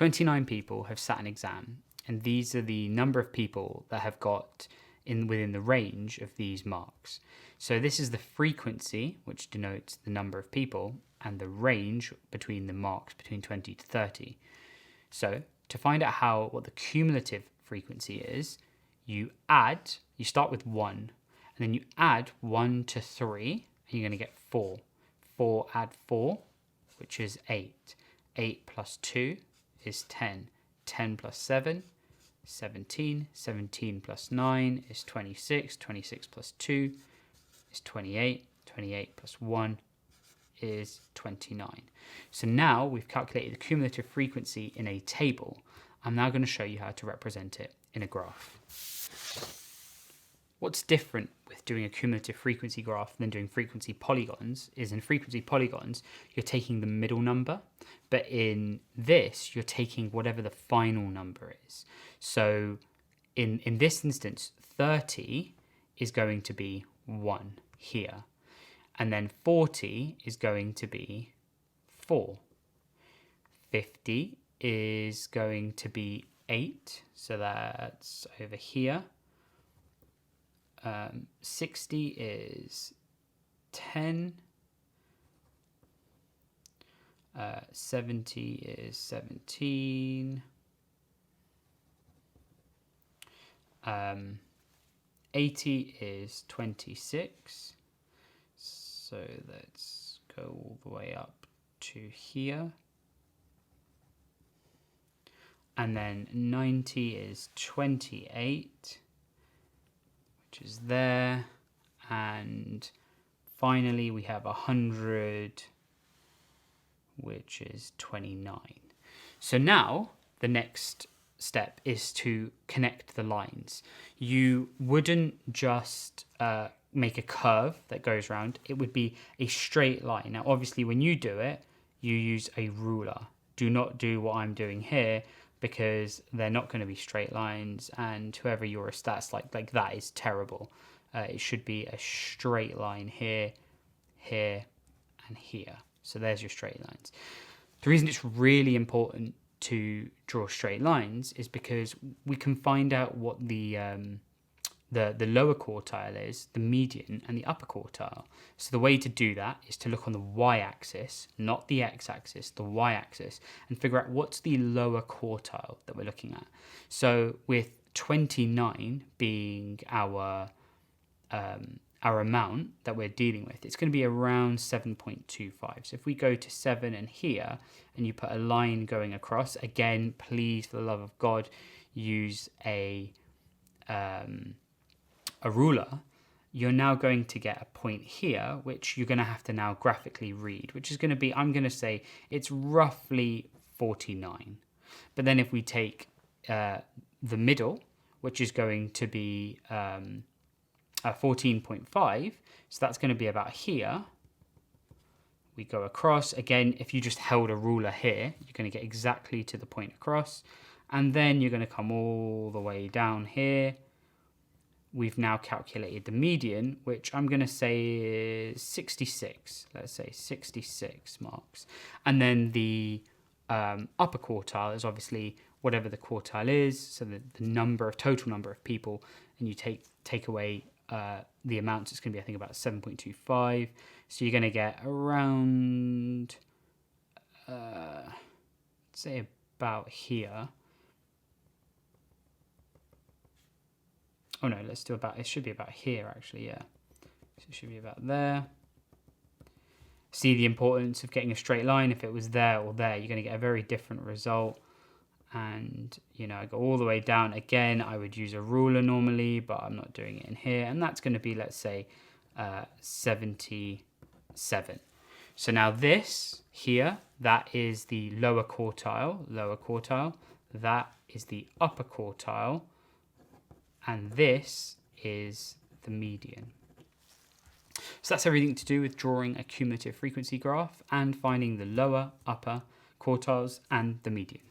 29 people have sat an exam, and these are the number of people that have got within the range of these marks. So this is the frequency, which denotes the number of people, and the range between the marks between 20 to 30. So to find out what the cumulative frequency is, you start with 1, and then you add 1 to 3, and you're going to get 4. 4 add 4, which is 8. 8 plus 2 is 10. 10 plus 7, 17. 17 plus 9 is 26. 26 plus 2 is 28. 28 plus 1 is 29. So now we've calculated the cumulative frequency in a table. I'm now going to show you how to represent it in a graph. What's different with doing a cumulative frequency graph than doing frequency polygons is in frequency polygons, you're taking the middle number, but in this, you're taking whatever the final number is. So in this instance, 30 is going to be 1 here. And then 40 is going to be 4. 50 is going to be 8, so that's over here. 60 is 10. 70 is 17. 80 is 26. So let's go all the way up to here. And then 90 is 28, which is there. And finally we have 100, which is 29. So now the next step is to connect the lines. You wouldn't just make a curve that goes around. It would be a straight line. Now obviously when you do it, you use a ruler. Do not do what I'm doing here, because they're not going to be straight lines, and whoever your stats like that is terrible. It should be a straight line here, here, and here. So there's your straight lines. The reason it's really important to draw straight lines is because we can find out what the lower quartile is, the median, and the upper quartile. So the way to do that is to look on the y-axis, not the x-axis, the y-axis, and figure out what's the lower quartile that we're looking at. So with 29 being our amount that we're dealing with, it's going to be around 7.25. So if we go to 7 and here, and you put a line going across, again, please, for the love of God, use a ruler. You're now going to get a point here, which you're going to have to now graphically read, which is going to be, I'm going to say it's roughly 49. But then if we take the middle, which is going to be 14.5, so that's going to be about here. We go across. Again, if you just held a ruler here, you're going to get exactly to the point across. And then you're going to come all the way down here. We've now calculated the median, which I'm going to say is 66. Let's say 66 marks. And then the upper quartile is obviously whatever the quartile is, so the total number of people, and you take away the amounts. It's going to be, I think, about 7.25. So you're going to get around, say about here. Oh no, let's do it should be about here actually, yeah. So it should be about there. See the importance of getting a straight line. If it was there or there, you're going to get a very different result. And, I go all the way down. Again, I would use a ruler normally, but I'm not doing it in here. And that's going to be, let's say, 77. So now this here, that is the lower quartile. That is the upper quartile. And this is the median. So that's everything to do with drawing a cumulative frequency graph and finding the lower, upper quartiles and the median.